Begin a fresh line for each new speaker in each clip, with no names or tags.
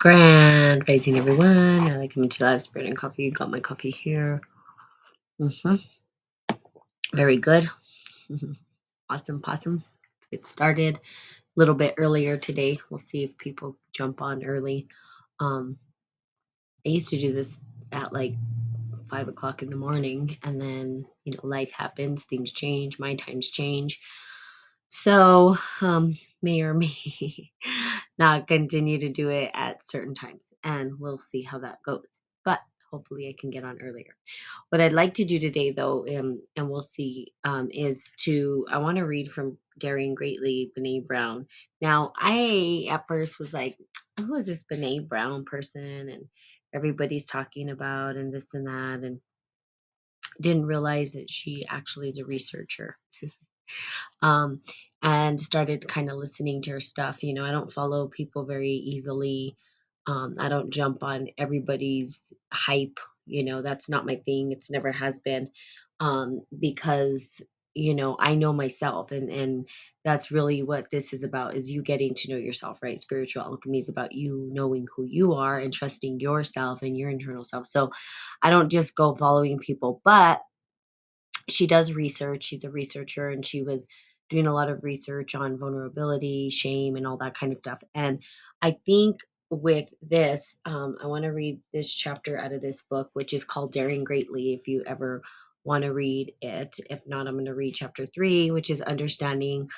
Grand rising, everyone. I like coming to live spirit and coffee. Got my coffee here. hmm Very good. Awesome possum. Let's get started a little bit earlier today. We'll see if people jump on early. Um, I used to do this at like 5 o'clock in the morning, and then life happens, things change, my times change. So may or may not continue to do it at certain times, and we'll see how that goes. But hopefully, I can get on earlier. What I'd like to do today, though, and we'll see, I want to read from Daring Greatly, Brene Brown. Now, I at first was like, who is this Brene Brown person? And everybody's talking about and this and that, and didn't realize that she actually is a researcher. um, and started kind of listening to her stuff. I don't follow people very easily. I don't jump on everybody's hype. That's not my thing. It's never has been, because I know myself, and that's really what this is about: is you getting to know yourself, right? Spiritual alchemy is about you knowing who you are and trusting yourself and your internal self. So I don't just go following people, but she does research. She's a researcher, and she was doing a lot of research on vulnerability, shame, and all that kind of stuff. And I think with this, I want to read this chapter out of this book, which is called Daring Greatly, if you ever want to read it. If not, I'm going to read chapter 3, which is Understanding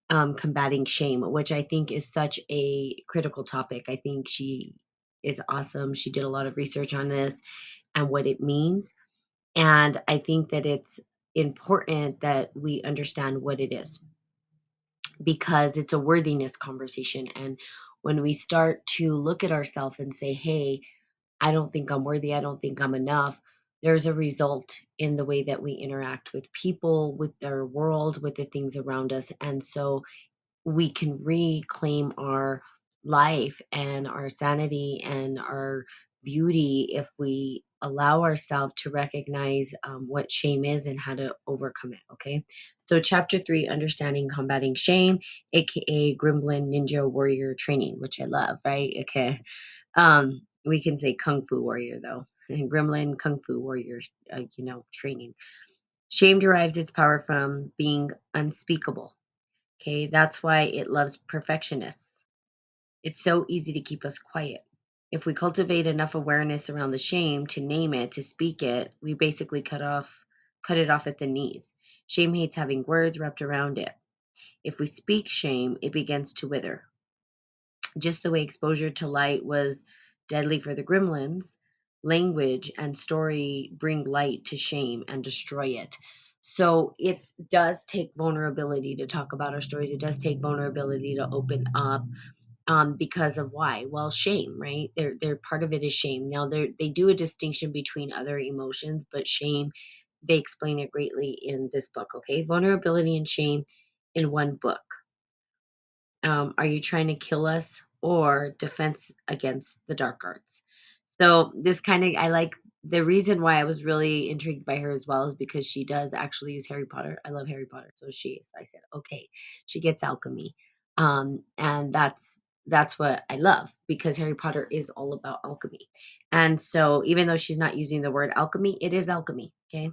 Combating Shame, which I think is such a critical topic. I think she is awesome. She did a lot of research on this and what it means, and I think that it's important that we understand what it is, because it's a worthiness conversation. And when we start to look at ourselves and say, hey, I don't think I'm worthy, I don't think I'm enough, there's a result in the way that we interact with people, with our world, with the things around us. And so we can reclaim our life and our sanity and our beauty if we allow ourselves to recognize what shame is and how to overcome it. Okay. So, chapter 3, Understanding Combating Shame, aka Gremlin Ninja Warrior Training, which I love, right? Okay. We can say Kung Fu Warrior, though. Gremlin Kung Fu Warrior, training. Shame derives its power from being unspeakable. Okay, that's why it loves perfectionists. It's so easy to keep us quiet. If we cultivate enough awareness around the shame to name it, to speak it, we basically cut it off at the knees. Shame hates having words wrapped around it. If we speak shame, it begins to wither. Just the way exposure to light was deadly for the gremlins, language and story bring light to shame and destroy it. So it does take vulnerability to talk about our stories. It does take vulnerability to open up, because of why? Well, shame, right? They're part of it is shame. Now they do a distinction between other emotions, but shame, they explain it greatly in this book. Okay, vulnerability and shame in one book. Are you trying to kill us, or defense against the dark arts? So this kind of, I like, the reason why I was really intrigued by her as well is because she does actually use Harry Potter. I love Harry Potter, so she is. I said, okay, she gets alchemy, and that's what I love, because Harry Potter is all about alchemy. And so even though she's not using the word alchemy, it is alchemy. Okay.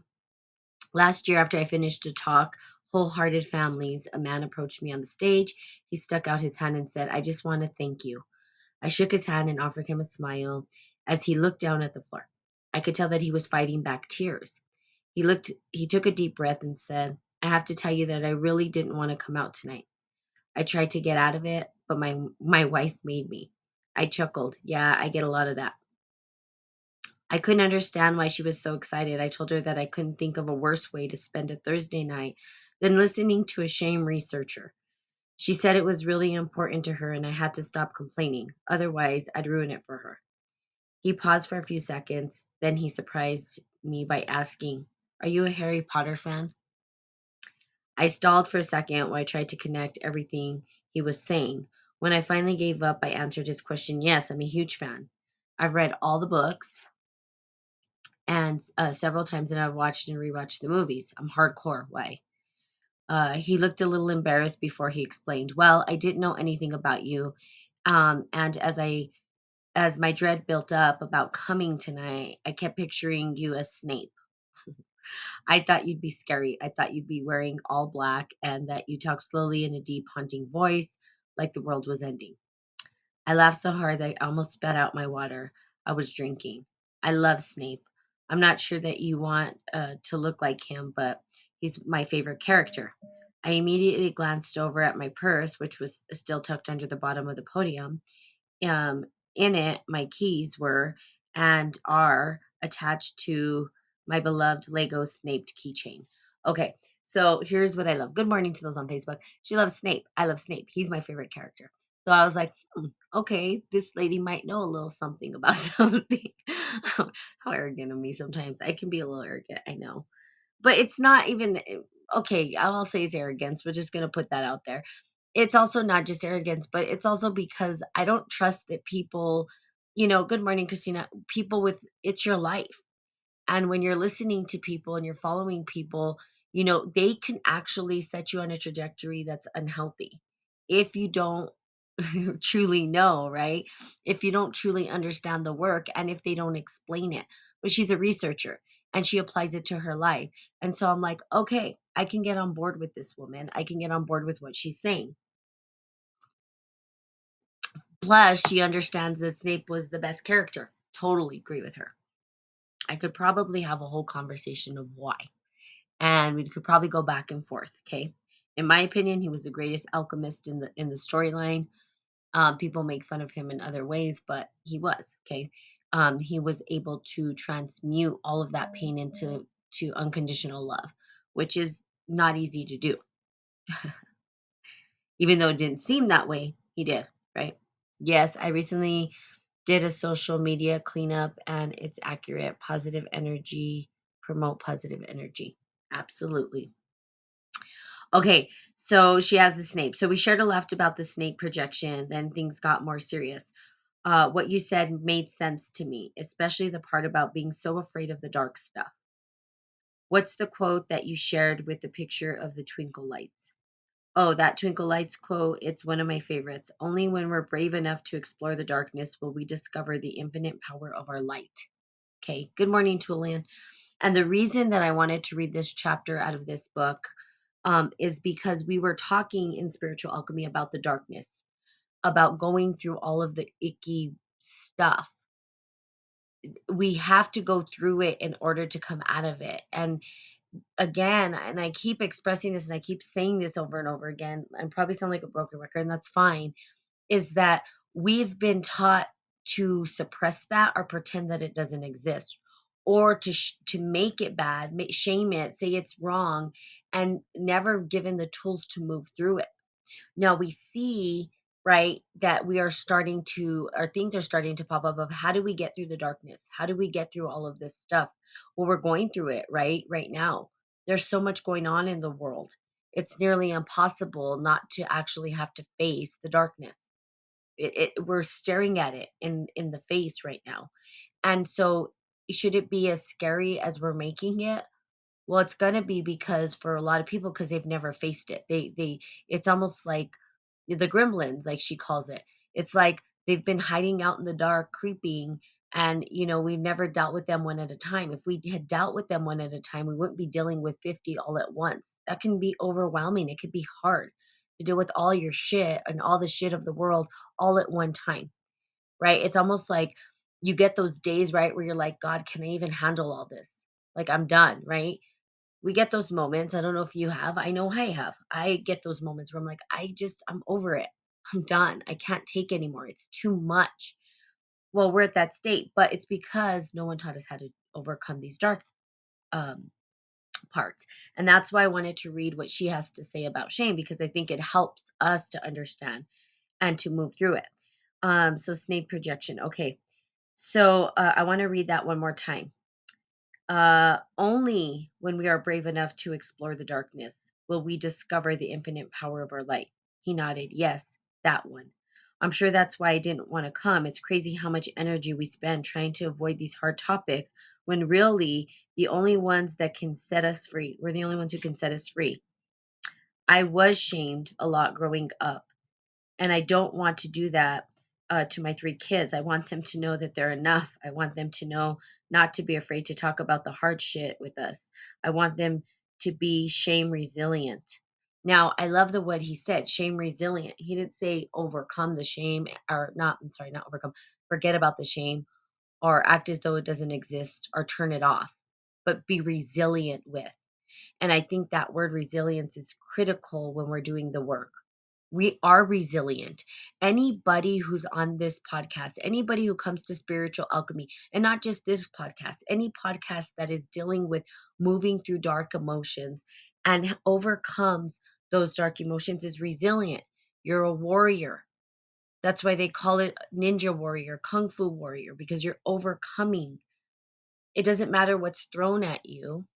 Last year, after I finished a talk, Wholehearted Families, a man approached me on the stage. He stuck out his hand and said, I just want to thank you. I shook his hand and offered him a smile as he looked down at the floor. I could tell that he was fighting back tears. He took a deep breath and said, I have to tell you that I really didn't want to come out tonight. I tried to get out of it, but my wife made me. I chuckled. Yeah, I get a lot of that. I couldn't understand why she was so excited. I told her that I couldn't think of a worse way to spend a Thursday night than listening to a shame researcher. She said it was really important to her and I had to stop complaining. Otherwise, I'd ruin it for her. He paused for a few seconds. Then he surprised me by asking, Are you a Harry Potter fan? I stalled for a second while I tried to connect everything he was saying. When I finally gave up, I answered his question. Yes, I'm a huge fan. I've read all the books and several times, and I've watched and rewatched the movies. I'm hardcore. Why? He looked a little embarrassed before he explained. Well, I didn't know anything about you, and as my dread built up about coming tonight, I kept picturing you as Snape. I thought you'd be scary. I thought you'd be wearing all black and that you talk slowly in a deep, haunting voice like the world was ending. I laughed so hard that I almost spat out my water I was drinking. I love Snape. I'm not sure that you want to look like him, but he's my favorite character. I immediately glanced over at my purse, which was still tucked under the bottom of the podium. In it, my keys were and are attached to my beloved Lego Snape keychain. Okay, so here's what I love. Good morning to those on Facebook. She loves Snape. I love Snape. He's my favorite character. So I was like, okay, this lady might know a little something about something. How arrogant of me sometimes. I can be a little arrogant, I know. But it's not even okay, I will say it's arrogance. We're just gonna put that out there. It's also not just arrogance, but it's also because I don't trust that people, good morning, Christina, people with it's your life. And when you're listening to people and you're following people, they can actually set you on a trajectory that's unhealthy if you don't truly know, right? If you don't truly understand the work and if they don't explain it. But she's a researcher and she applies it to her life. And so I'm like, okay, I can get on board with this woman. I can get on board with what she's saying. Plus, she understands that Snape was the best character. Totally agree with her. I could probably have a whole conversation of why. And we could probably go back and forth, okay? In my opinion, he was the greatest alchemist in the storyline. People make fun of him in other ways, but he was, okay? He was able to transmute all of that pain into unconditional love, which is not easy to do. Even though it didn't seem that way, he did, right? Yes, I recently did a social media cleanup and it's accurate. Positive energy, promote positive energy. Absolutely. Okay, so she has the Snape. So we shared a left about the snake projection, then things got more serious. What you said made sense to me, especially the part about being so afraid of the dark stuff. What's the quote that you shared with the picture of the twinkle lights? Oh, that twinkle lights quote, it's one of my favorites. Only when we're brave enough to explore the darkness will we discover the infinite power of our light. Okay, good morning, Tulian. And the reason that I wanted to read this chapter out of this book is because we were talking in spiritual alchemy about the darkness, about going through all of the icky stuff. We have to go through it in order to come out of it. And again, and I keep expressing this and I keep saying this over and over again, and probably sound like a broken record, and that's fine, is that we've been taught to suppress that or pretend that it doesn't exist or to make it bad, shame it, say it's wrong, and never given the tools to move through it. Now we see, right, that we are starting to, or things are starting to pop up of how do we get through the darkness? How do we get through all of this stuff? Well, we're going through it right now. There's so much going on in the world. It's nearly impossible not to actually have to face the darkness. We're staring at it in the face right now. And so should it be as scary as we're making it? Well, it's going to be because for a lot of people because they've never faced it. They it's almost like the gremlins, like she calls it. It's like they've been hiding out in the dark, creeping, and we've never dealt with them one at a time. If we had dealt with them one at a time, we wouldn't be dealing with 50 all at once. That can be overwhelming. It could be hard to deal with all your shit and all the shit of the world all at one time, right? It's almost like you get those days, right, where you're like, God, can I even handle all this? Like, I'm done, right? We get those moments. I don't know if you have. I know I have. I get those moments where I'm like, I'm over it. I'm done. I can't take anymore. It's too much. Well, we're at that state, but it's because no one taught us how to overcome these dark um, parts. And that's why I wanted to read what she has to say about shame because I think it helps us to understand and to move through it. So Snape projection. Okay. So I want to read that one more time. Only when we are brave enough to explore the darkness will we discover the infinite power of our light. He nodded. Yes, that one. I'm sure that's why I didn't want to come. It's crazy how much energy we spend trying to avoid these hard topics when really the only ones that can set us free, we're the only ones who can set us free. I was shamed a lot growing up, and I don't want to do that to my 3 kids. I want them to know that they're enough. I want them to know not to be afraid to talk about the hard shit with us. I want them to be shame resilient. Now, I love the what he said, shame resilient. He didn't say overcome the shame, or not, I'm sorry, not overcome, forget about the shame, or act as though it doesn't exist, or turn it off, but be resilient with. And I think that word resilience is critical when we're doing the work. We are resilient. Anybody who's on this podcast, anybody who comes to Spiritual Alchemy, and not just this podcast, any podcast that is dealing with moving through dark emotions and overcomes those dark emotions is resilient. You're a warrior. That's why they call it ninja warrior, kung fu warrior, because you're overcoming. It doesn't matter what's thrown at you,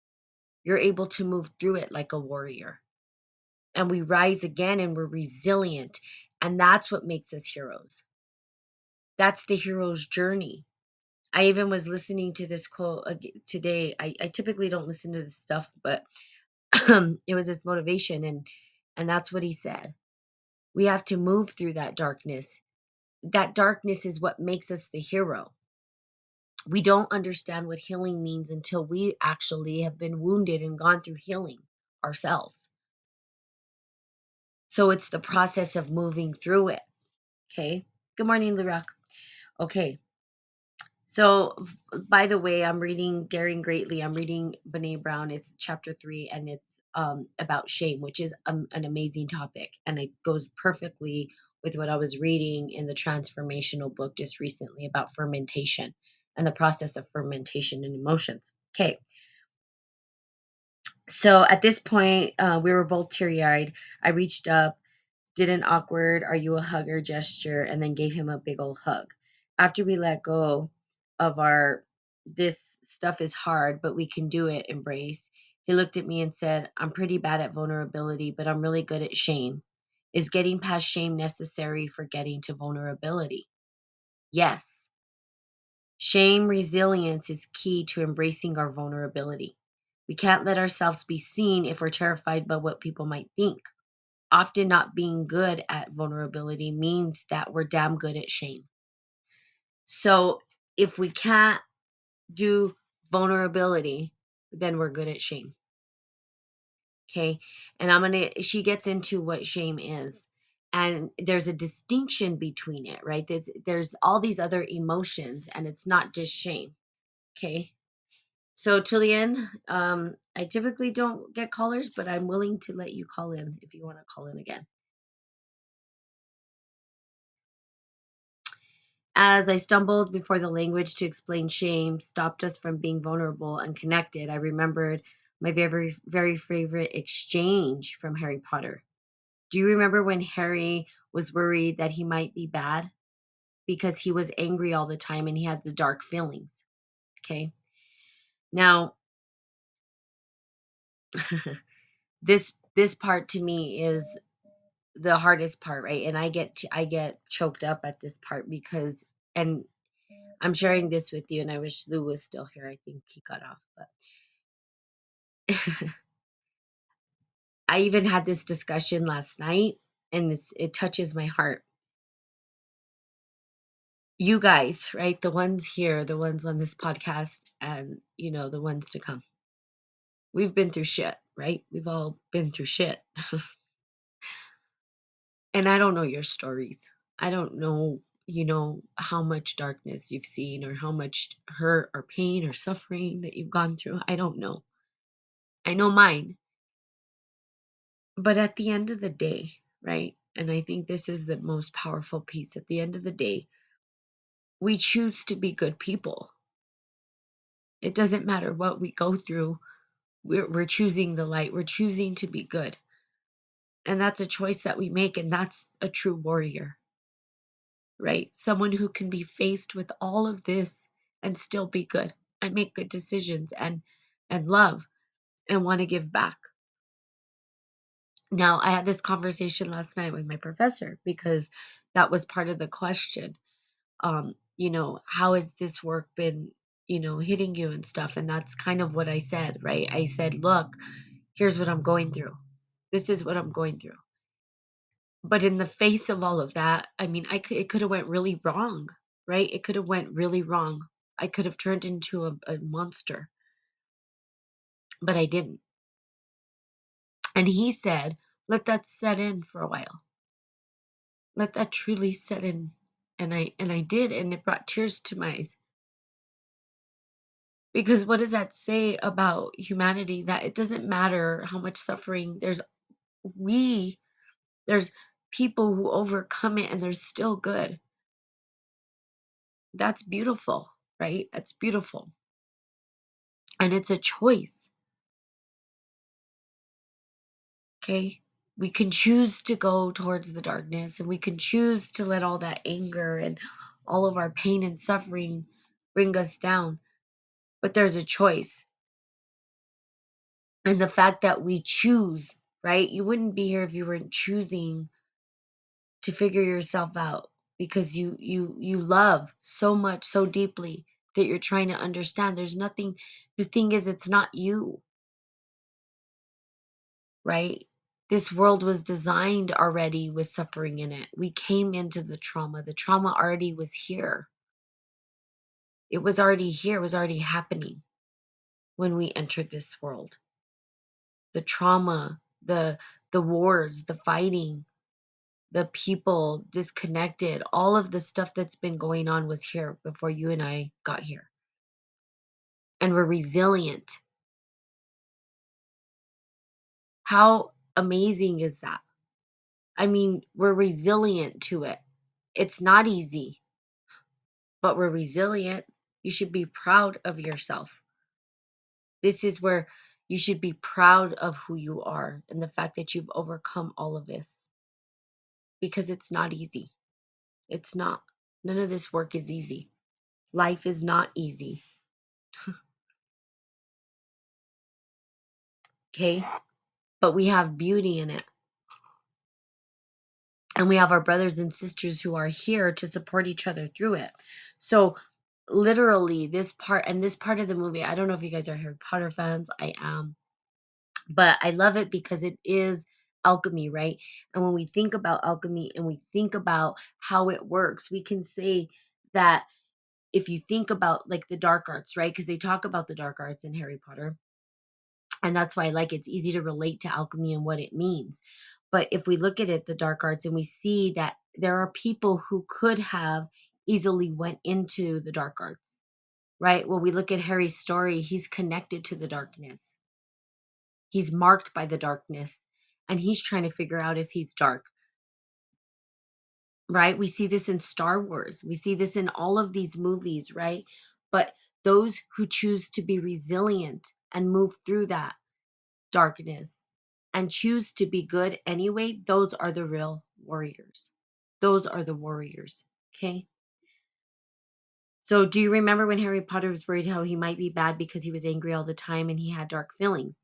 you're able to move through it like a warrior. And we rise again and we're resilient. And that's what makes us heroes. That's the hero's journey. I even was listening to this quote today. I typically don't listen to this stuff, but it was this motivation, and that's what he said. We have to move through that darkness. That darkness is what makes us the hero. We don't understand what healing means until we actually have been wounded and gone through healing ourselves. So it's the process of moving through it. Okay. Good morning, Lurak. Okay. So, by the way, I'm reading Daring Greatly. I'm reading Brene Brown. It's chapter 3, and it's about shame, which is an amazing topic. And it goes perfectly with what I was reading in the transformational book just recently about fermentation and the process of fermentation and emotions. Okay. So, at this point, we were both teary eyed. I reached up, did an awkward "are you a hugger" gesture, and then gave him a big old hug. After we let go of our "this stuff is hard, but we can do it" embrace, he looked at me and said, "I'm pretty bad at vulnerability, but I'm really good at shame. Is getting past shame necessary for getting to vulnerability?" Yes. Shame resilience is key to embracing our vulnerability. We can't let ourselves be seen if we're terrified by what people might think. Often not being good at vulnerability means that we're damn good at shame. So if we can't do vulnerability, then we're good at shame. Okay. And she gets into what shame is. And there's a distinction between it, right? There's all these other emotions, and it's not just shame. Okay. So, Tullian, I typically don't get callers, but I'm willing to let you call in if you want to call in again. As I stumbled before the language to explain shame stopped us from being vulnerable and connected, I remembered my very, very favorite exchange from Harry Potter. Do you remember when Harry was worried that he might be bad because he was angry all the time and he had the dark feelings? Okay. Now, this part to me is the hardest part, right? And I get choked up at this part because, and I'm sharing this with you, and I wish Lou was still here. I think he got off, but I even had this discussion last night, and it touches my heart. You guys, right? The ones here, the ones on this podcast, and the ones to come. We've been through shit, right? We've all been through shit. And I don't know your stories. I don't know, how much darkness you've seen or how much hurt or pain or suffering that you've gone through. I don't know. I know mine. But at the end of the day, right? And I think this is the most powerful piece. At the end of the day, we choose to be good people. It doesn't matter what we go through. We're choosing the light. We're choosing to be good. And that's a choice that we make. And that's a true warrior, right? Someone who can be faced with all of this and still be good and make good decisions and love and want to give back. Now, I had this conversation last night with my professor because that was part of the question. How has this work been, hitting you and stuff? And that's kind of what I said, right? I said, look, here's what I'm going through. This is what I'm going through. But in the face of all of that, I mean, it could have went really wrong, right? It could have went really wrong. I could have turned into a monster, but I didn't. And he said, let that set in for a while. Let that truly set in. And I did, and it brought tears to my eyes. Because what does that say about humanity? That it doesn't matter how much suffering we there's people who overcome it and they're still good. That's beautiful, right? That's beautiful. And it's a choice. Okay? We can choose to go towards the darkness, and we can choose to let all that anger and all of our pain and suffering bring us down. But there's a choice. And the fact that we choose, right? You wouldn't be here if you weren't choosing to figure yourself out, because you love so much, so deeply, that you're trying to understand. There's nothing, the thing is, it's not you, right? This world was designed already with suffering in it. We came into the trauma already was here. It was already here, it was already happening when we entered this world. The trauma, the wars, the fighting, the people disconnected, all of the stuff that's been going on was here before you and I got here. And we're resilient. How amazing is that? I mean, we're resilient to it. It's not easy, but we're resilient. You should be proud of yourself. This is where you should be proud of who you are and the fact that you've overcome all of this, because it's not easy. It's not. None of this work is easy. Life is not easy. Okay? But we have beauty in it. And we have our brothers and sisters who are here to support each other through it. So literally this part of the movie, I don't know if you guys are Harry Potter fans. I am. But I love it because it is alchemy, right? And when we think about alchemy and we think about how it works, we can say that if you think about like the dark arts, right? Because they talk about the dark arts in Harry Potter. And that's why like it's easy to relate to alchemy and what it means. But if we look at it, the dark arts, and we see that there are people who could have easily went into the dark arts, right? When we look at Harry's story, he's connected to the darkness. He's marked by the darkness, and he's trying to figure out if he's dark, right? We see this in Star Wars. We see this in all of these movies, right? But those who choose to be resilient and move through that darkness and choose to be good anyway, those are the real warriors. Those are the warriors. Okay. So, do you remember when Harry Potter was worried how he might be bad because he was angry all the time and he had dark feelings?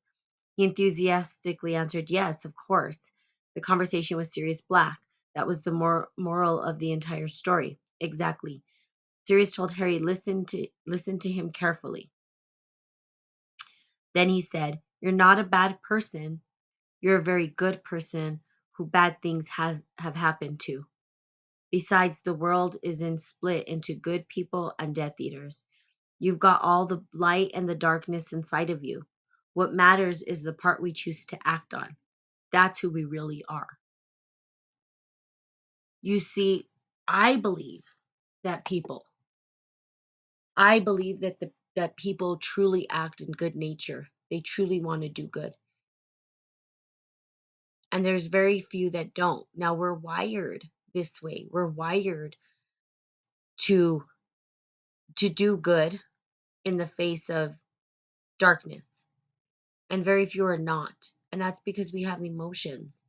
He enthusiastically answered, yes, of course. The conversation was Sirius Black. That was the moral of the entire story. Exactly. Sirius told Harry, listen to him carefully. Then he said, you're not a bad person. You're a very good person who bad things have happened to. Besides, the world is split into good people and Death Eaters. You've got all the light and the darkness inside of you. What matters is the part we choose to act on. That's who we really are. You see, I believe that I believe that people truly act in good nature. They truly want to do good. And there's very few that don't. Now we're wired this way. We're wired to do good in the face of darkness. And very few are not. And that's because we have emotions.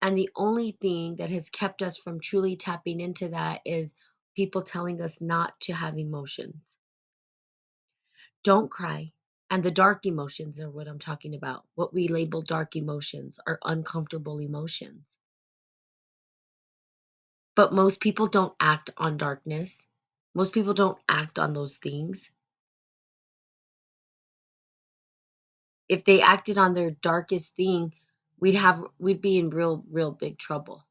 And the only thing that has kept us from truly tapping into that is people telling us not to have emotions. Don't cry. And the dark emotions are what I'm talking about. What we label dark emotions are uncomfortable emotions. But most people don't act on darkness. Most people don't act on those things. If they acted on their darkest thing, we'd be in real big trouble.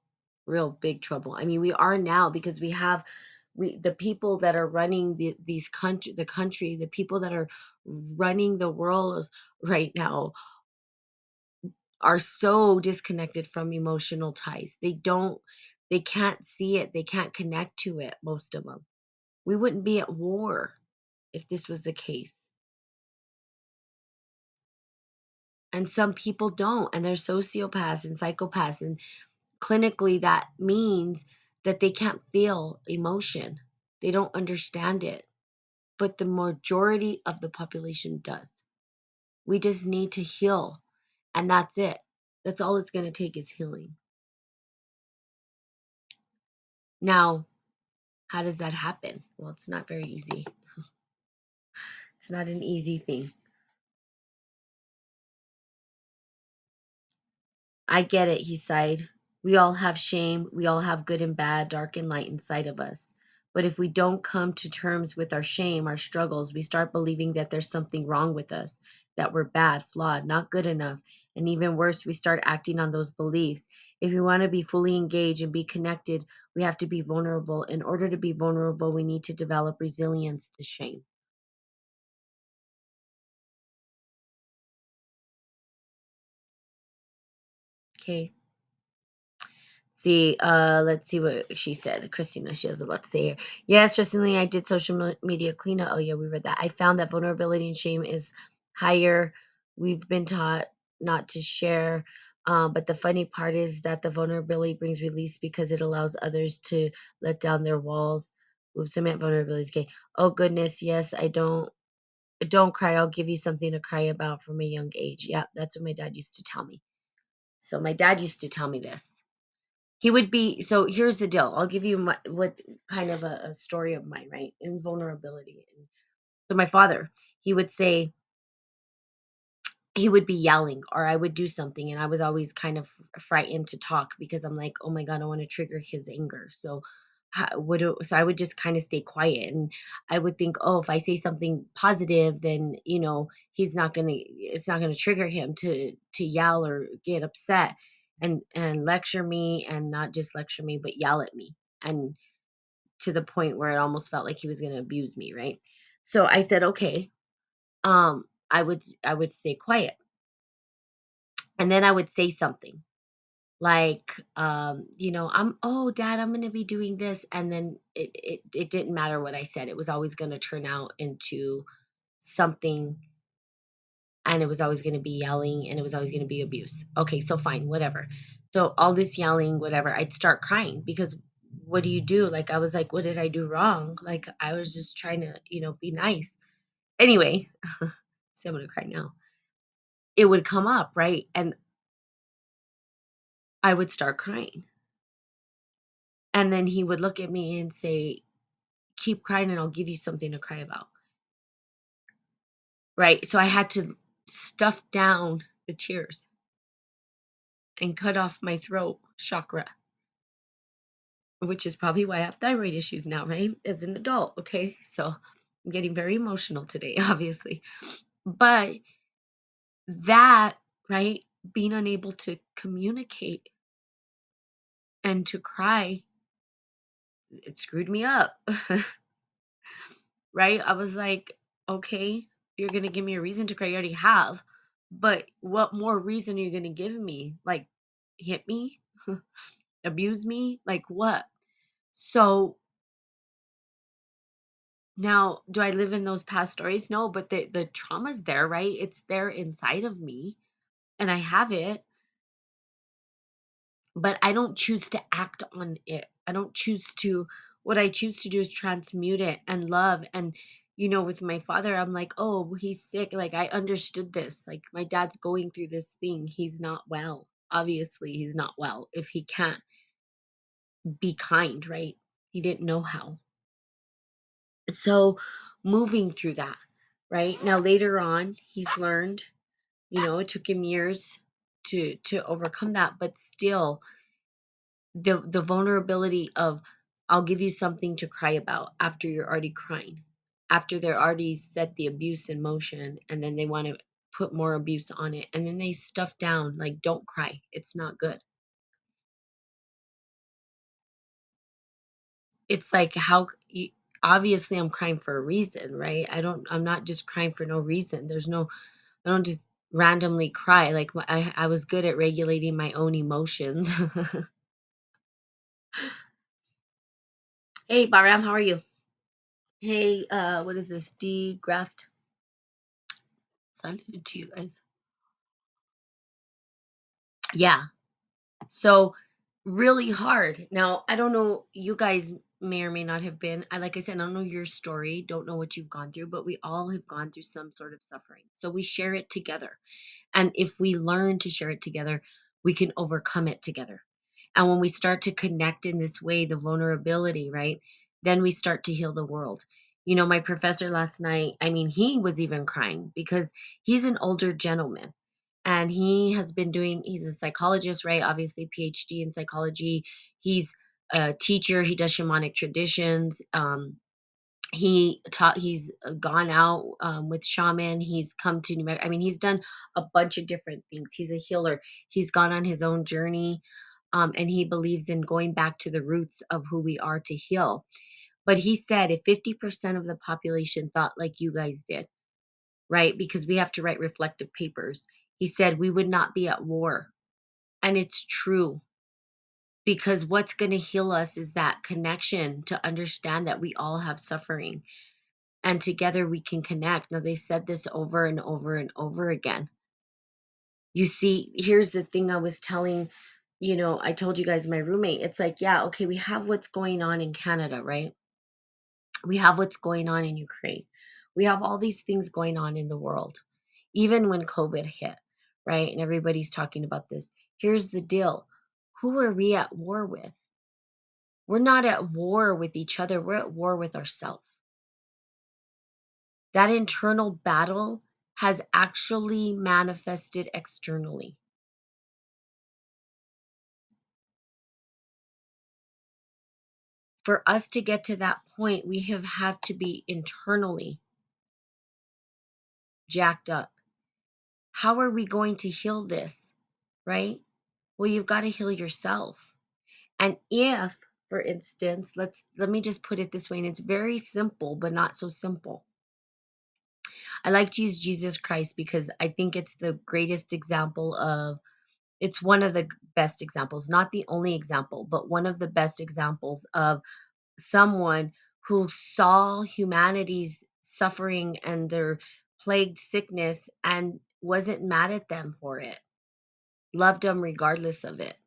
Real big trouble. I mean, we are now because the people that are running the country, the people that are running the world right now are so disconnected from emotional ties. They can't see it. They can't connect to it, most of them. We wouldn't be at war if this was the case. And some people don't, and they're sociopaths and psychopaths, and clinically that means that they can't feel emotion. They don't understand it. But the majority of the population does. We just need to heal, and that's it. That's all it's going to take is healing. Now, how does that happen? Well, it's not very easy. It's not an easy thing. I get it, he sighed. We all have shame. We all have good and bad, dark and light inside of us. But if we don't come to terms with our shame, our struggles, we start believing that there's something wrong with us, that we're bad, flawed, not good enough. And even worse, we start acting on those beliefs. If we want to be fully engaged and be connected, we have to be vulnerable. In order to be vulnerable, we need to develop resilience to shame. Okay. See, let's see what she said. Christina, she has a lot to say here. Yes, recently I did social media cleanup. Oh, yeah, we read that. I found that vulnerability and shame is higher. We've been taught not to share. But the funny part is that the vulnerability brings release because it allows others to let down their walls. Oops, I meant vulnerability. Okay. Oh, goodness. Yes, I don't cry. I'll give you something to cry about from a young age. Yeah, that's what my dad used to tell me. So my dad used to tell me this. He would be so here's the deal. I'll give you what kind of a story of mine, right? Invulnerability. So my father, he would say he would be yelling or I would do something and I was always kind of frightened to talk because I'm like, "Oh my god, I want to trigger his anger." So so I would just kind of stay quiet and I would think, "Oh, if I say something positive, then, he's not going to it's not going to trigger him to yell or get upset and lecture me and not just lecture me, but yell at me." And to the point where it almost felt like he was going to abuse me, right? So I said, "Okay." I would stay quiet and then I would say something like, oh, dad, I'm going to be doing this. And then it didn't matter what I said. It was always going to turn out into something and it was always going to be yelling and it was always going to be abuse. Okay, so fine, whatever. So all this yelling, whatever, I'd start crying because what do you do? Like, I was like, what did I do wrong? Like, I was just trying to, be nice. Anyway, see, I'm going to cry now. It would come up, right? And I would start crying. And then he would look at me and say, keep crying and I'll give you something to cry about. Right? So I had to stuff down the tears and cut off my throat chakra, which is probably why I have thyroid issues now, right? As an adult. Okay. So I'm getting very emotional today, obviously. But that, right? Being unable to communicate and to cry, it screwed me up. Right? I was like, okay, you're going to give me a reason to cry. You already have. But what more reason are you going to give me? Like, hit me? Abuse me? Like, what? So now, do I live in those past stories? No, but the trauma's there, right? It's there inside of me and I have it, but I don't choose to act on it. I don't choose to, what I choose to do is transmute it and love. And, with my father, I'm like, oh, he's sick. Like, I understood this. Like, my dad's going through this thing. He's not well. Obviously, he's not well if he can't be kind, right? He didn't know how. So, moving through that, right? Now, later on, he's learned, it took him years to overcome that, but still the vulnerability of I'll give you something to cry about after you're already crying, after they're already set the abuse in motion and then they want to put more abuse on it, and then they stuff down like, don't cry, it's not good. It's like, obviously I'm crying for a reason, right? I'm not just crying for no reason. I don't just randomly cry. Like, I was good at regulating my own emotions. Hey Baram, how are you? Hey, what is this? D graft. Salute to you guys. Yeah. So really hard. Now, I don't know, you guys may or may not have been. Like I said, I don't know your story, don't know what you've gone through, but we all have gone through some sort of suffering. So we share it together. And if we learn to share it together, we can overcome it together. And when we start to connect in this way, the vulnerability, right? Then we start to heal the world. My professor last night, I mean, he was even crying because he's an older gentleman and he's a psychologist, right? Obviously, PhD in psychology. He's a teacher, he does shamanic traditions. He's gone out with shaman, he's come to New Mexico. I mean, he's done a bunch of different things. He's a healer, he's gone on his own journey, and he believes in going back to the roots of who we are to heal. But he said if 50% of the population thought like you guys did, right, because we have to write reflective papers, he said we would not be at war. And it's true, because what's going to heal us is that connection to understand that we all have suffering, and together we can connect. Now, they said this over and over and over again. You see, here's the thing I was telling, I told you guys, my roommate, it's like, yeah, okay, we have what's going on in Canada, right? We have what's going on in Ukraine. We have all these things going on in the world, even when COVID hit, right? And everybody's talking about this. Here's the deal. Who are we at war with? We're not at war with each other. We're at war with ourselves. That internal battle has actually manifested externally. For us to get to that point, we have had to be internally jacked up. How are we going to heal this, right? Well, you've got to heal yourself. And if, for instance, let me just put it this way, and it's very simple, but not so simple. I like to use Jesus Christ because I think it's the greatest example of, it's one of the best examples, not the only example, but one of the best examples of someone who saw humanity's suffering and their plagued sickness and wasn't mad at them for it, loved them regardless of it,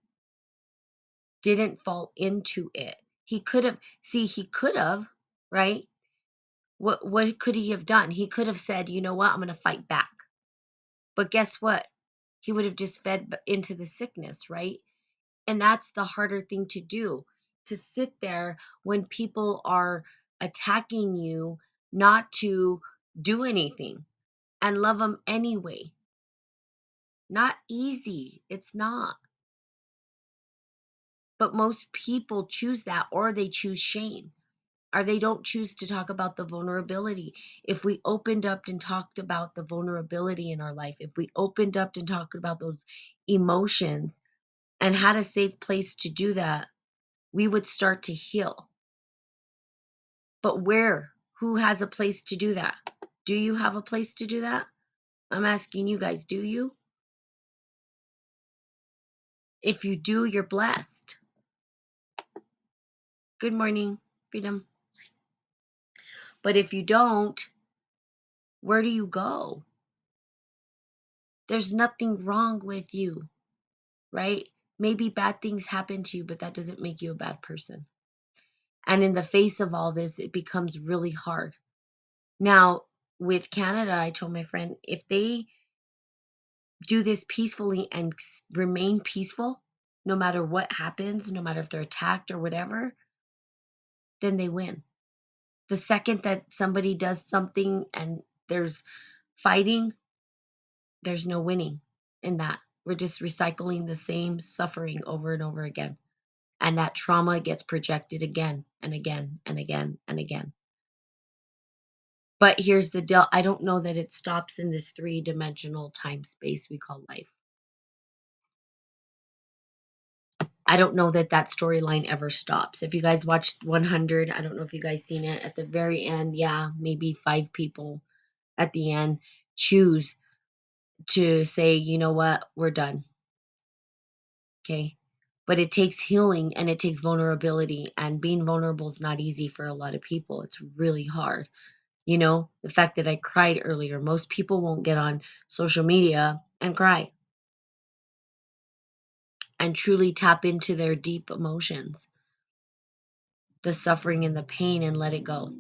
didn't fall into it. He could have, right? What could he have done? He could have said, you know what, I'm going to fight back. But guess what? He would have just fed into the sickness, right? And that's the harder thing to do, to sit there when people are attacking you, not to do anything and love them anyway. Not easy. It's not. But most people choose that, or they choose shame, or they don't choose to talk about the vulnerability. If we opened up and talked about the vulnerability in our life, if we opened up and talked about those emotions and had a safe place to do that, we would start to heal. But where? Who has a place to do that? Do you have a place to do that? I'm asking you guys, do you? If you do, you're blessed. Good morning, Freedom. But if you don't, where do you go? There's nothing wrong with you, right? Maybe bad things happen to you, but that doesn't make you a bad person. And in the face of all this, it becomes really hard. Now, with Canada, I told my friend, if they do this peacefully and remain peaceful, no matter what happens, no matter if they're attacked or whatever, then they win. The second that somebody does something and there's fighting, there's no winning in that. We're just recycling the same suffering over and over again. And that trauma gets projected again and again and again and again. But here's the deal, I don't know that it stops in this three-dimensional time space we call life. I don't know that that storyline ever stops. If you guys watched 100, I don't know if you guys seen it, at the very end, yeah, maybe 5 people at the end choose to say, "You know what? We're done." Okay? But it takes healing and it takes vulnerability, and being vulnerable is not easy for a lot of people. It's really hard. The fact that I cried earlier, most people won't get on social media and cry and truly tap into their deep emotions, the suffering and the pain, and let it go.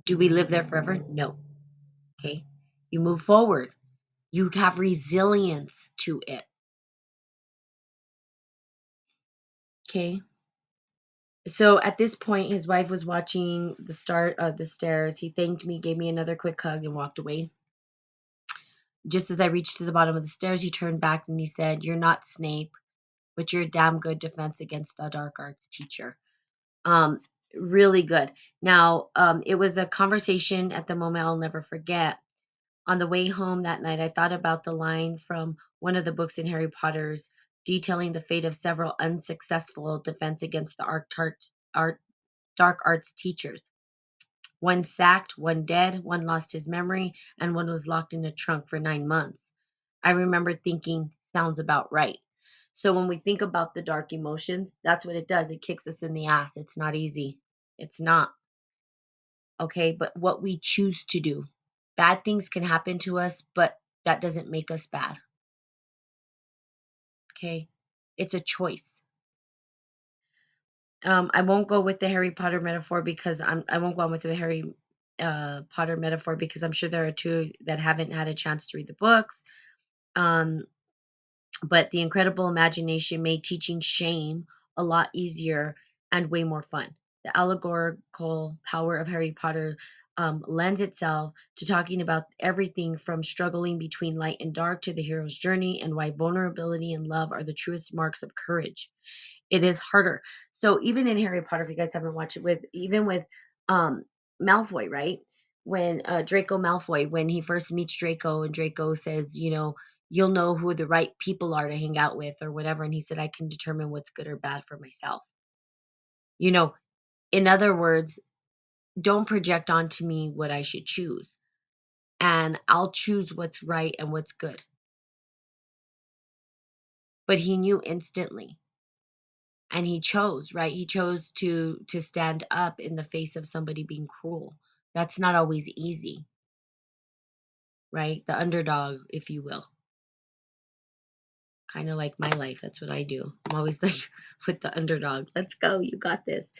Do we live there forever? No. Okay. You move forward. You have resilience to it. Okay. So at this point, his wife was watching the start of the stairs. He thanked me, gave me another quick hug, and walked away. Just as I reached to the bottom of the stairs, he turned back and he said, "You're not Snape, but you're a damn good defense against the dark arts teacher." Um, Really good. Now, it was a conversation at the moment I'll never forget. On the way home that night, I thought about the line from one of the books in Harry Potter's detailing the fate of several unsuccessful defense against the dark arts teachers. One sacked, one dead, one lost his memory, and one was locked in a trunk for 9 months. I remember thinking, sounds about right. So when we think about the dark emotions, that's what it does. It kicks us in the ass. It's not easy. It's not. Okay. But what we choose to do, bad things can happen to us, but that doesn't make us bad. Okay. It's a choice. I won't go with the Harry Potter metaphor because I won't go on with the Harry Potter metaphor because I'm sure there are two that haven't had a chance to read the books. Um, but the incredible imagination made teaching shame a lot easier and way more fun. The allegorical power of Harry Potter lends itself to talking about everything from struggling between light and dark to the hero's journey and why vulnerability and love are the truest marks of courage. It is harder. So even in Harry Potter, if you guys haven't watched it, with um Malfoy, right? When Draco Malfoy, when he first meets Draco, and Draco says, you'll know who the right people are to hang out with or whatever, and he said, I can determine what's good or bad for myself. You know, in other words, don't project onto me what I should choose, and I'll choose what's right and what's good. But he knew instantly, and he chose, right? He chose to stand up in the face of somebody being cruel. That's not always easy, right? The underdog, if you will. Kind of like my life. That's what I do. I'm always like with the underdog. Let's go. You got this.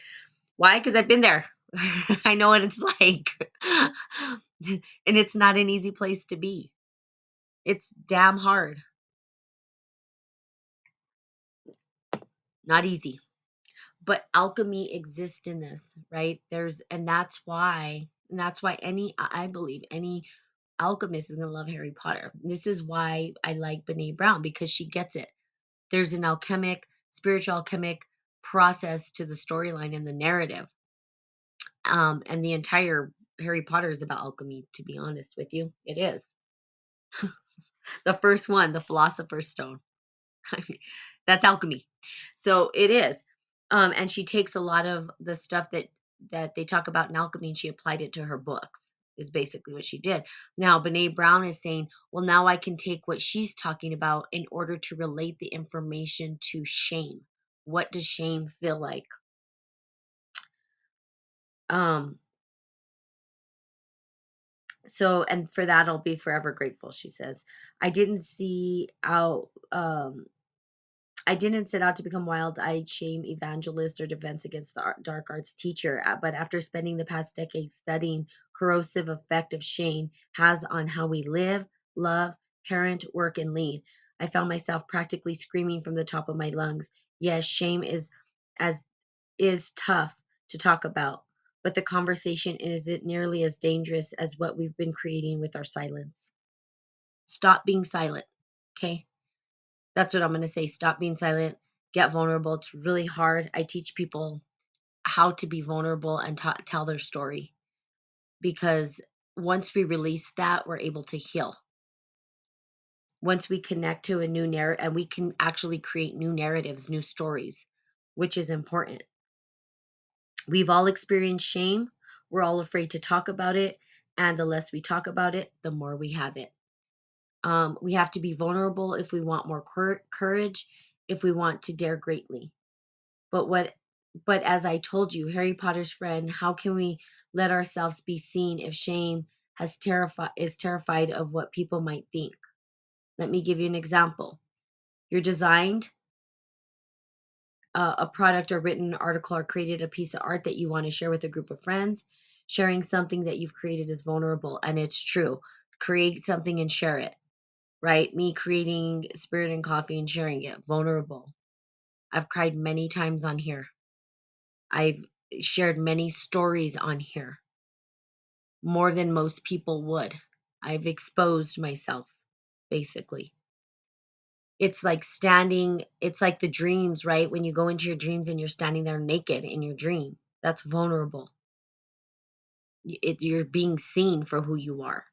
Why? Because I've been there. I know what it's like. And it's not an easy place to be. It's damn hard. Not easy. But alchemy exists in this, right? And that's why I believe any alchemist is gonna love Harry Potter. This is why I like Brene Brown, because she gets it. There's an spiritual alchemic process to the storyline and the narrative. And the entire Harry Potter is about alchemy, to be honest with you. It is. The first one, the Philosopher's Stone. I mean, that's alchemy. So it is. And she takes a lot of the stuff that they talk about in alchemy and she applied it to her books. Is basically what she did. Now, Brene Brown is saying, well, now I can take what she's talking about in order to relate the information to shame. What does shame feel like? Um, and for that, I'll be forever grateful, she says. I didn't see out I didn't set out to become wild-eyed shame evangelist or defense against the dark arts teacher, but after spending the past decade studying corrosive effect of shame has on how we live, love, parent, work, and lead, I found myself practically screaming from the top of my lungs. Yes, shame as is tough to talk about, but the conversation isn't nearly as dangerous as what we've been creating with our silence. Stop being silent, okay? That's what I'm gonna say. Stop being silent. Get vulnerable. It's really hard. I teach people how to be vulnerable and tell their story. because once we release that, we're able to heal. Once we connect to a new narrative, and we can actually create new narratives, new stories, which is important. We've all experienced shame. We're all afraid to talk about it. And the less we talk about it, the more we have it. We have to be vulnerable if we want more courage, if we want to dare greatly. But what but as I told you, Harry Potter's friend, how can we let ourselves be seen if shame is terrified of what people might think? Let me give you an example. You're designed a product or written an article or created a piece of art that you want to share with a group of friends. Sharing something that you've created is vulnerable, and it's true. Create something and share it, right? Me creating Spirit and Coffee and sharing it, vulnerable. I've cried many times on here. I've shared many stories on here, more than most people would. I've exposed myself, basically. It's like the dreams, right? When you go into your dreams and you're standing there naked in your dream, that's vulnerable. You're being seen for who you are.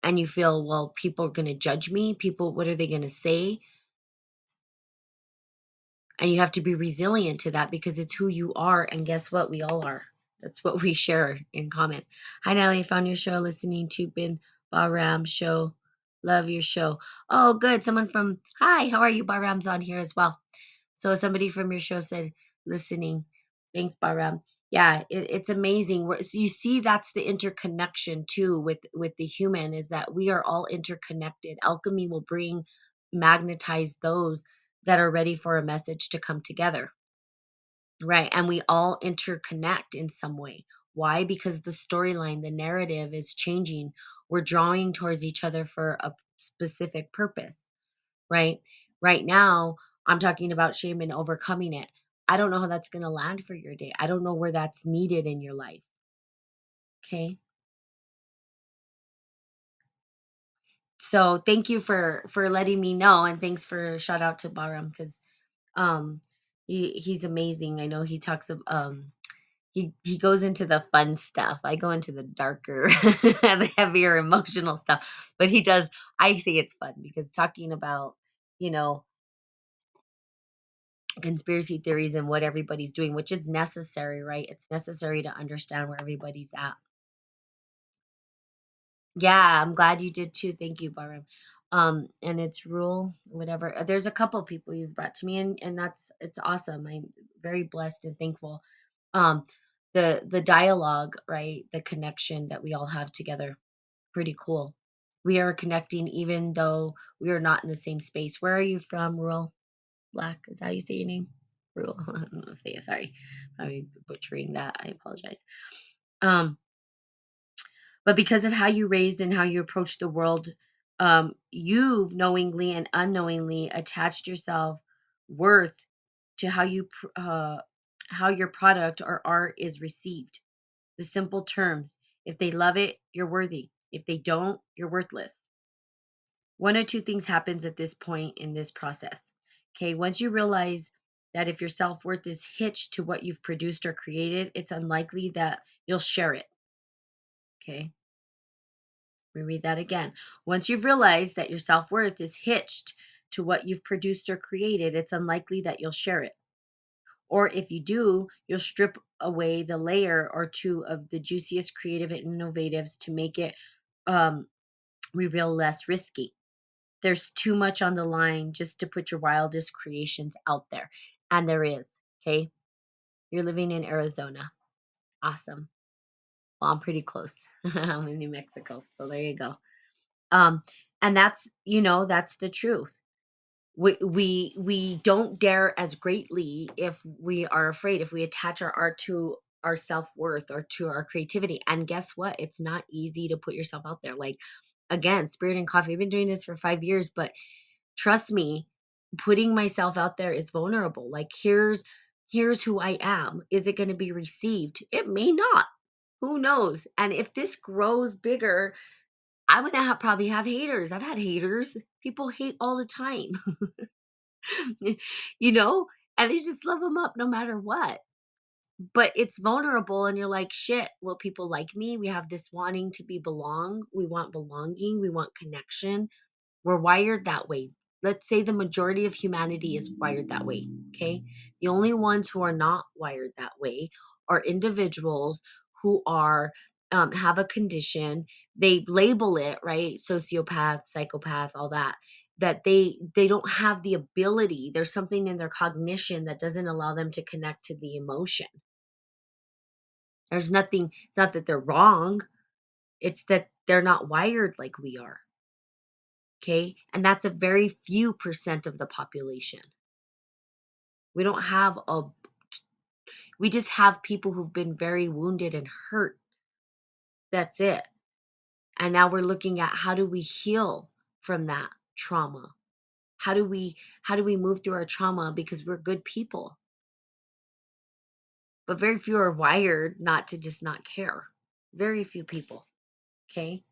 And you feel, well, people are going to judge me. People, what are they going to say? And you have to be resilient to that because it's who you are. And guess what? We all are. That's what we share in common. Hi, Natalie. I found your show listening to Bin Bahram show. Love your show. Oh, good. Someone from, hi, how are you? Bahram's on here as well. So somebody from your show said, listening. Thanks, Bahram. Yeah, it's amazing. So you see, that's the interconnection too with the human, is that we are all interconnected. Alchemy will magnetize those that are ready for a message to come together. Right. And we all interconnect in some way. Why? Because the storyline, the narrative is changing. We're drawing towards each other for a specific purpose. Right. Right now, I'm talking about shame and overcoming it. I don't know how that's going to land for your day. I don't know where that's needed in your life. Okay. So thank you for letting me know, and thanks for shout out to Baram, because um he's amazing. I know he talks of he goes into the fun stuff. I go into the darker and the heavier emotional stuff. But he does, I say it's fun because talking about, you know, conspiracy theories and what everybody's doing, which is necessary, right? It's necessary to understand where everybody's at. Yeah, I'm glad you did too. Thank you, Baram. And it's rule, whatever. There's a couple people you've brought to me, and it's awesome. I'm very blessed and thankful. Um, the dialogue, right? The connection that we all have together, pretty cool. We are connecting even though we are not in the same space. Where are you from, Rural Black? Is that how you say your name? Rural. I don't know if they, sorry, I'm butchering that. I apologize. Um, but because of how you raised and how you approach the world, you've knowingly and unknowingly attached yourself worth to how your product or art is received. The simple terms: if they love it, you're worthy. If they don't, you're worthless. One or two things happens at this point in this process. Okay, once you realize that if your self-worth is hitched to what you've produced or created, it's unlikely that you'll share it. Okay. Reread that again. Once you've realized that your self worth is hitched to what you've produced or created, it's unlikely that you'll share it. Or if you do, you'll strip away the layer or two of the juiciest creative and innovatives to make it um, reveal less risky. There's too much on the line just to put your wildest creations out there. And there is. Okay. You're living in Arizona. Awesome. Well, I'm pretty close. I'm in New Mexico. So there you go. Um, and that's, that's the truth. We don't dare as greatly if we are afraid, if we attach our art to our self-worth or to our creativity. And guess what? It's not easy to put yourself out there. Like, again, Spirit and Coffee, I've been doing this for 5 years, but trust me, putting myself out there is vulnerable. Like, here's who I am. Is it going to be received? It may not. Who knows? And if this grows bigger, I'm gonna probably have haters. I've had haters. People hate all the time, you know, and I just love them up no matter what. but it's vulnerable and you're like, shit, will people like me? We have this wanting to be belong. We want belonging. We want connection. We're wired that way. Let's say the majority of humanity is wired that way. Okay. The only ones who are not wired that way are individuals who are have a condition. They label it, right? Sociopath, psychopath, all that. That they don't have the ability. There's something in their cognition that doesn't allow them to connect to the emotion. There's nothing, it's not that they're wrong. It's that they're not wired like we are. Okay. And that's a very few percent of the population. We don't have we just have people who've been very wounded and hurt. That's it. And now we're looking at how do we heal from that trauma? How do we move through our trauma because we're good people? But very few are wired not to just not care. Very few people. Okay.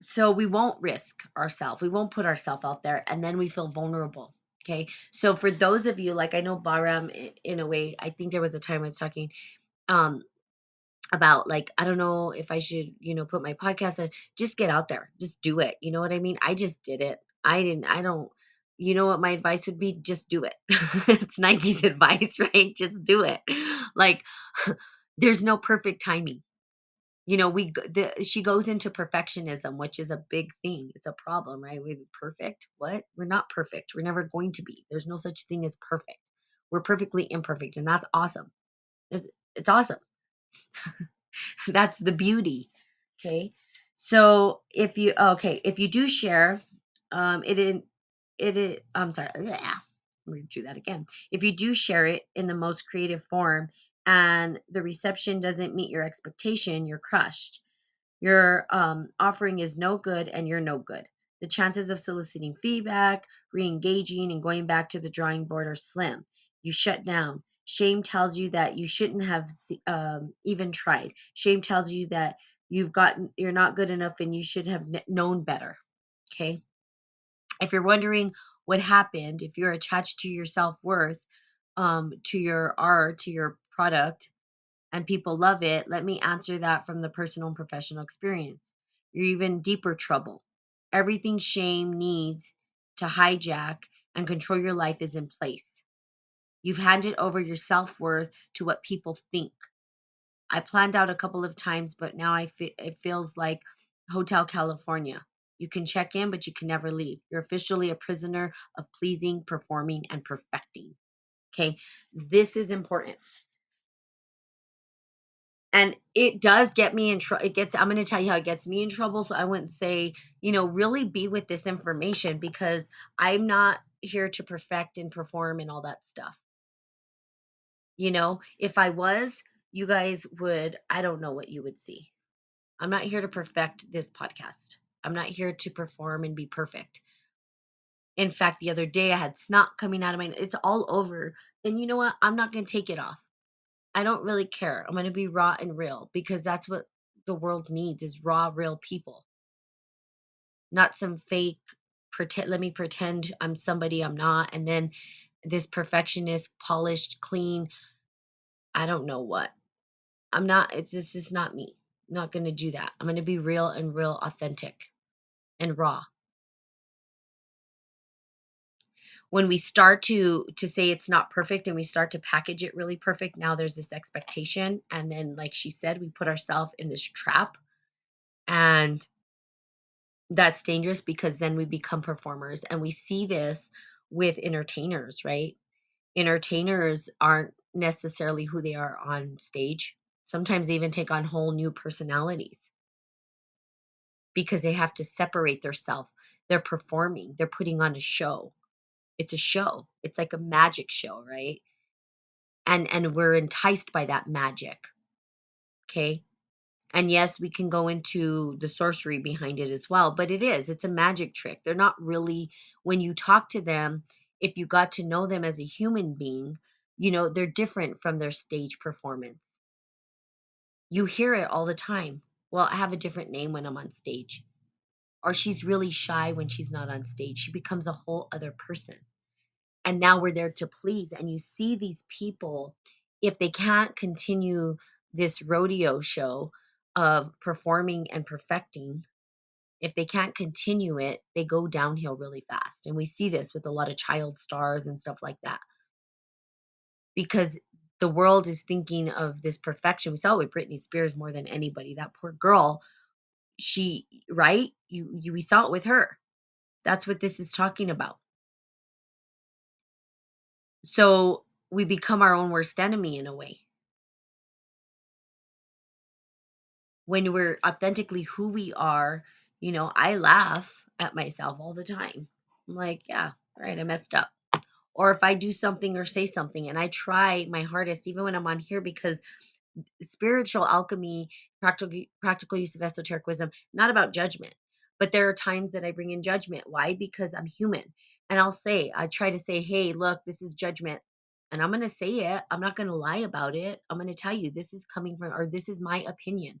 So we won't risk ourselves. We won't put ourselves out there and then we feel vulnerable. Okay. So for those of you, like I know Bahram in a way, I think there was a time I was talking um about like, I don't know if I should, put my podcast on, just get out there. Just do it. You know what I mean? I just did it. I don't, you know what my advice would be? Just do it. It's Nike's advice, right? Just do it. Like there's no perfect timing. She goes into perfectionism, which is a big thing. It's a problem, right? We're perfect. What? We're not perfect. We're never going to be. There's no such thing as perfect. We're perfectly imperfect, and that's awesome. It's awesome. That's the beauty. Okay. So if you do share, I'm sorry. Let me do that again. If you do share it in the most creative form and the reception doesn't meet your expectation, you're crushed. Your offering is no good and you're no good. The chances of soliciting feedback, re engaging, and going back to the drawing board are slim. You shut down. Shame tells you that you shouldn't have even tried. Shame tells you that you're not good enough and you should have known better. Okay. If you're wondering what happened, if you're attached to your self worth, to your art, to your product, and people love it, let me answer that from the personal and professional experience. You're even deeper trouble. Everything shame needs to hijack and control your life is in place. You've handed over your self worth to what people think. I planned out a couple of times, but now it feels like Hotel California. You can check in, but you can never leave. You're officially a prisoner of pleasing, performing, and perfecting. Okay, this is important. And it does get me in trouble. I'm going to tell you how it gets me in trouble. So I wouldn't say, really be with this information because I'm not here to perfect and perform and all that stuff. If I was, you guys would, I don't know what you would see. I'm not here to perfect this podcast. I'm not here to perform and be perfect. In fact, the other day I had snot coming out of my, it's all over. And you know what? I'm not going to take it off. I don't really care. I'm going to be raw and real because that's what the world needs is raw, real people. Not some fake pretend, let me pretend I'm somebody I'm not and then this perfectionist, polished, clean, I don't know what. I'm not this is not me. I'm not going to do that. I'm going to be real and real authentic and raw. When we start to say it's not perfect and we start to package it really perfect, now there's this expectation and then like she said, we put ourselves in this trap and that's dangerous because then we become performers and we see this with entertainers, right? Entertainers aren't necessarily who they are on stage. Sometimes they even take on whole new personalities because they have to separate their self. They're performing, they're putting on a show. It's a show. It's like a magic show, right? And we're enticed by that magic. Okay? And yes, we can go into the sorcery behind it as well, but it's a magic trick. They're not really, when you talk to them, if you got to know them as a human being, they're different from their stage performance. You hear it all the time. Well, I have a different name when I'm on stage. Or she's really shy when she's not on stage. She becomes a whole other person. And now we're there to please. And you see these people, if they can't continue this rodeo show of performing and perfecting, if they can't continue it, they go downhill really fast. And we see this with a lot of child stars and stuff like that, because the world is thinking of this perfection. We saw it with Britney Spears more than anybody. That poor girl, she, right? We saw it with her. That's what this is talking about. So we become our own worst enemy in a way. When we're authentically who we are, I laugh at myself all the time. I'm like, yeah, right, I messed up. Or if I do something or say something, and I try my hardest, even when I'm on here, because spiritual alchemy, practical use of esoteric wisdom, not about judgment. But there are times that I bring in judgment. Why? Because I'm human. And I try to say, hey, look, this is judgment. And I'm going to say it. I'm not going to lie about it. I'm going to tell you this is coming from, or this is my opinion,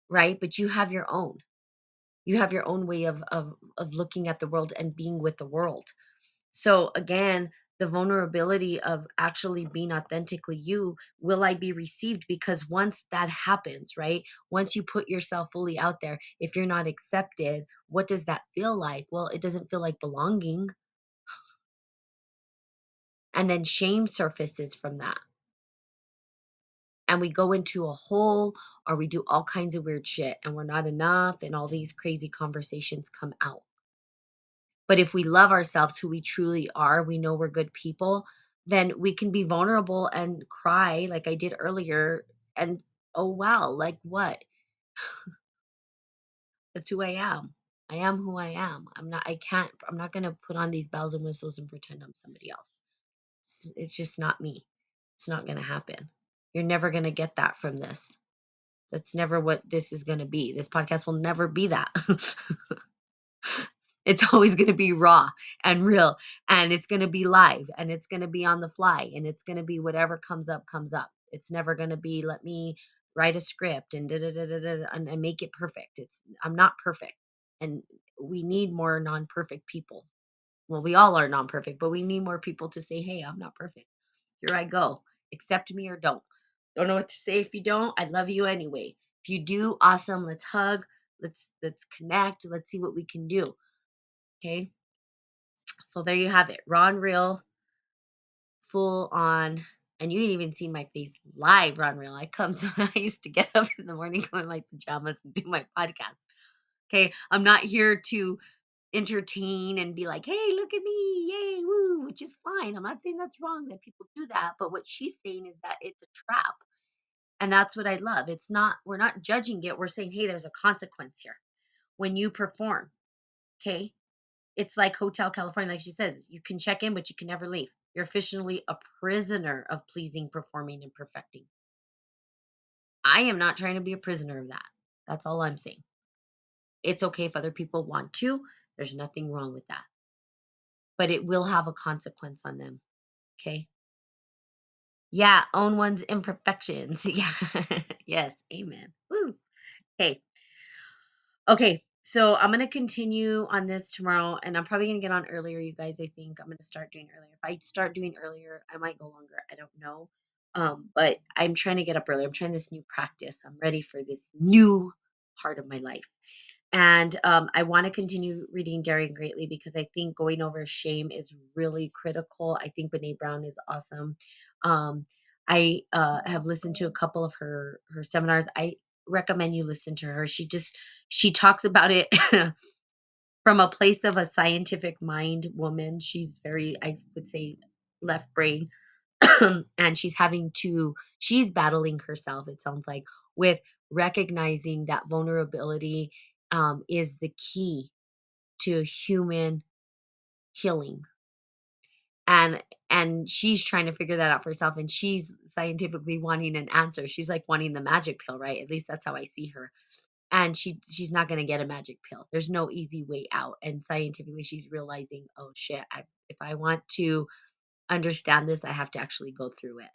right? But you have your own. You have your own way of looking at the world and being with the world. So again, the vulnerability of actually being authentically you, will I be received? Because once that happens, right? Once you put yourself fully out there, if you're not accepted, what does that feel like? Well, it doesn't feel like belonging. And then shame surfaces from that. And we go into a hole, or we do all kinds of weird shit, and we're not enough, and all these crazy conversations come out. But if we love ourselves, who we truly are, we know we're good people, then we can be vulnerable and cry like I did earlier. And oh, wow, like what? That's who I am. I am who I am. I'm not going to put on these bells and whistles and pretend I'm somebody else. It's just not me. It's not going to happen. You're never going to get that from this. That's never what this is going to be. This podcast will never be that. It's always going to be raw and real, and it's going to be live, and it's going to be on the fly, and it's going to be whatever comes up comes up. It's never going to be let me write a script and and make it perfect. I'm not perfect, and we need more non-perfect people. Well, we all are non-perfect, but we need more people to say, "Hey, I'm not perfect. Here I go. Accept me or don't." Don't know what to say if you don't. I love you anyway. If you do, awesome. Let's hug. Let's connect. Let's see what we can do. Okay. So there you have it. Raw and real, full on. And you ain't even seen my face live, Ron Real. I used to get up in the morning, go in my pajamas and do my podcast. Okay. I'm not here to entertain and be like, hey, look at me. Yay, woo, which is fine. I'm not saying that's wrong that people do that. But what she's saying is that it's a trap. And that's what I love. We're not judging it. We're saying, hey, there's a consequence here when you perform. Okay. It's like Hotel California, like she says, you can check in, but you can never leave. You're officially a prisoner of pleasing, performing, and perfecting. I am not trying to be a prisoner of that. That's all I'm saying. It's okay if other people want to. There's nothing wrong with that. But it will have a consequence on them. Okay. Yeah. Own one's imperfections. Yeah. Yes. Amen. Woo. Okay. Okay, so I'm gonna continue on this tomorrow, and I'm probably gonna get on earlier, you guys. I think I'm gonna start doing earlier. If I start doing earlier, I might go longer. I don't know. But I'm trying to get up early. I'm trying this new practice. I'm ready for this new part of my life. And I want to continue reading Daring Greatly because I think going over shame is really critical. I think Brene Brown is awesome. Um, I have listened to a couple of her seminars. I recommend you listen to her. She talks about it from a place of a scientific mind woman. She's very, I would say, left brain. And she's battling herself, it sounds like, with recognizing that vulnerability is the key to human healing. And she's trying to figure that out for herself, and she's scientifically wanting an answer. She's like wanting the magic pill, right? At least that's how I see her. And she's not going to get a magic pill. There's no easy way out. And scientifically, she's realizing, oh shit, if I want to understand this, I have to actually go through it.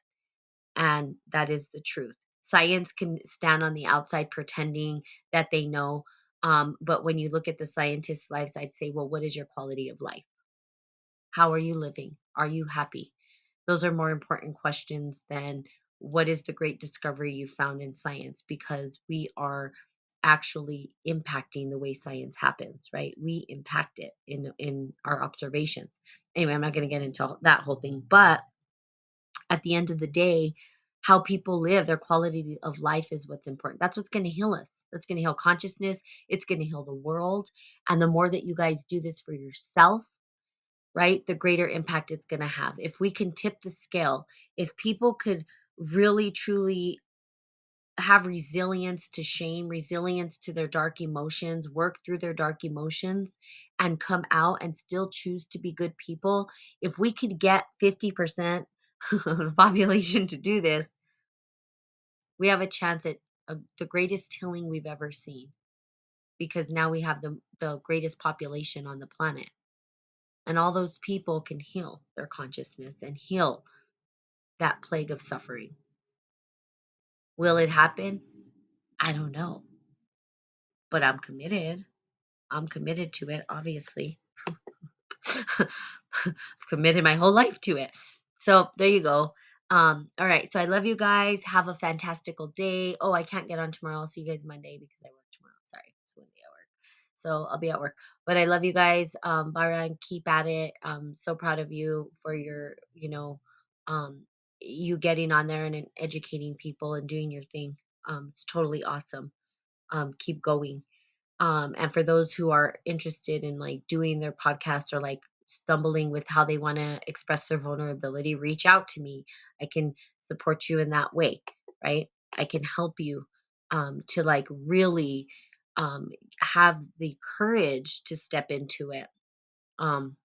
And that is the truth. Science can stand on the outside pretending that they know. But when you look at the scientists' lives, I'd say, well, what is your quality of life? How are you living? Are you happy? Those are more important questions than what is the great discovery you found in science, because we are actually impacting the way science happens, right? We impact it in our observations. Anyway, I'm not going to get into that whole thing, but at the end of the day, how people live, their quality of life is what's important. That's what's going to heal us. That's going to heal consciousness. It's going to heal the world. And the more that you guys do this for yourself, right, the greater impact it's going to have. If we can tip the scale, if people could really, truly have resilience to shame, resilience to their dark emotions, work through their dark emotions, and come out and still choose to be good people, if we could get 50% of the population to do this, we have a chance at the greatest healing we've ever seen, because now we have the greatest population on the planet. And all those people can heal their consciousness and heal that plague of suffering. Will it happen? I don't know. But I'm committed. I'm committed to it, obviously. I've committed my whole life to it. So there you go. All right. So I love you guys. Have a fantastical day. Oh, I can't get on tomorrow. I'll see you guys Monday because I work tomorrow. Sorry. It's one day I work. So I'll be at work. But I love you guys. Byron, keep at it. I'm so proud of you for your, um, you getting on there and educating people and doing your thing. It's totally awesome. Keep going. And for those who are interested in like doing their podcast or like stumbling with how they want to express their vulnerability, reach out to me. I can support you in that way, right? I can help you to like really um, have the courage to step into it. Um,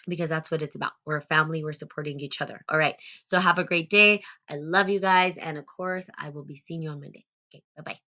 because that's what it's about. We're a family, we're supporting each other. All right. So have a great day. I love you guys. And of course, I will be seeing you on Monday. Okay. Bye bye.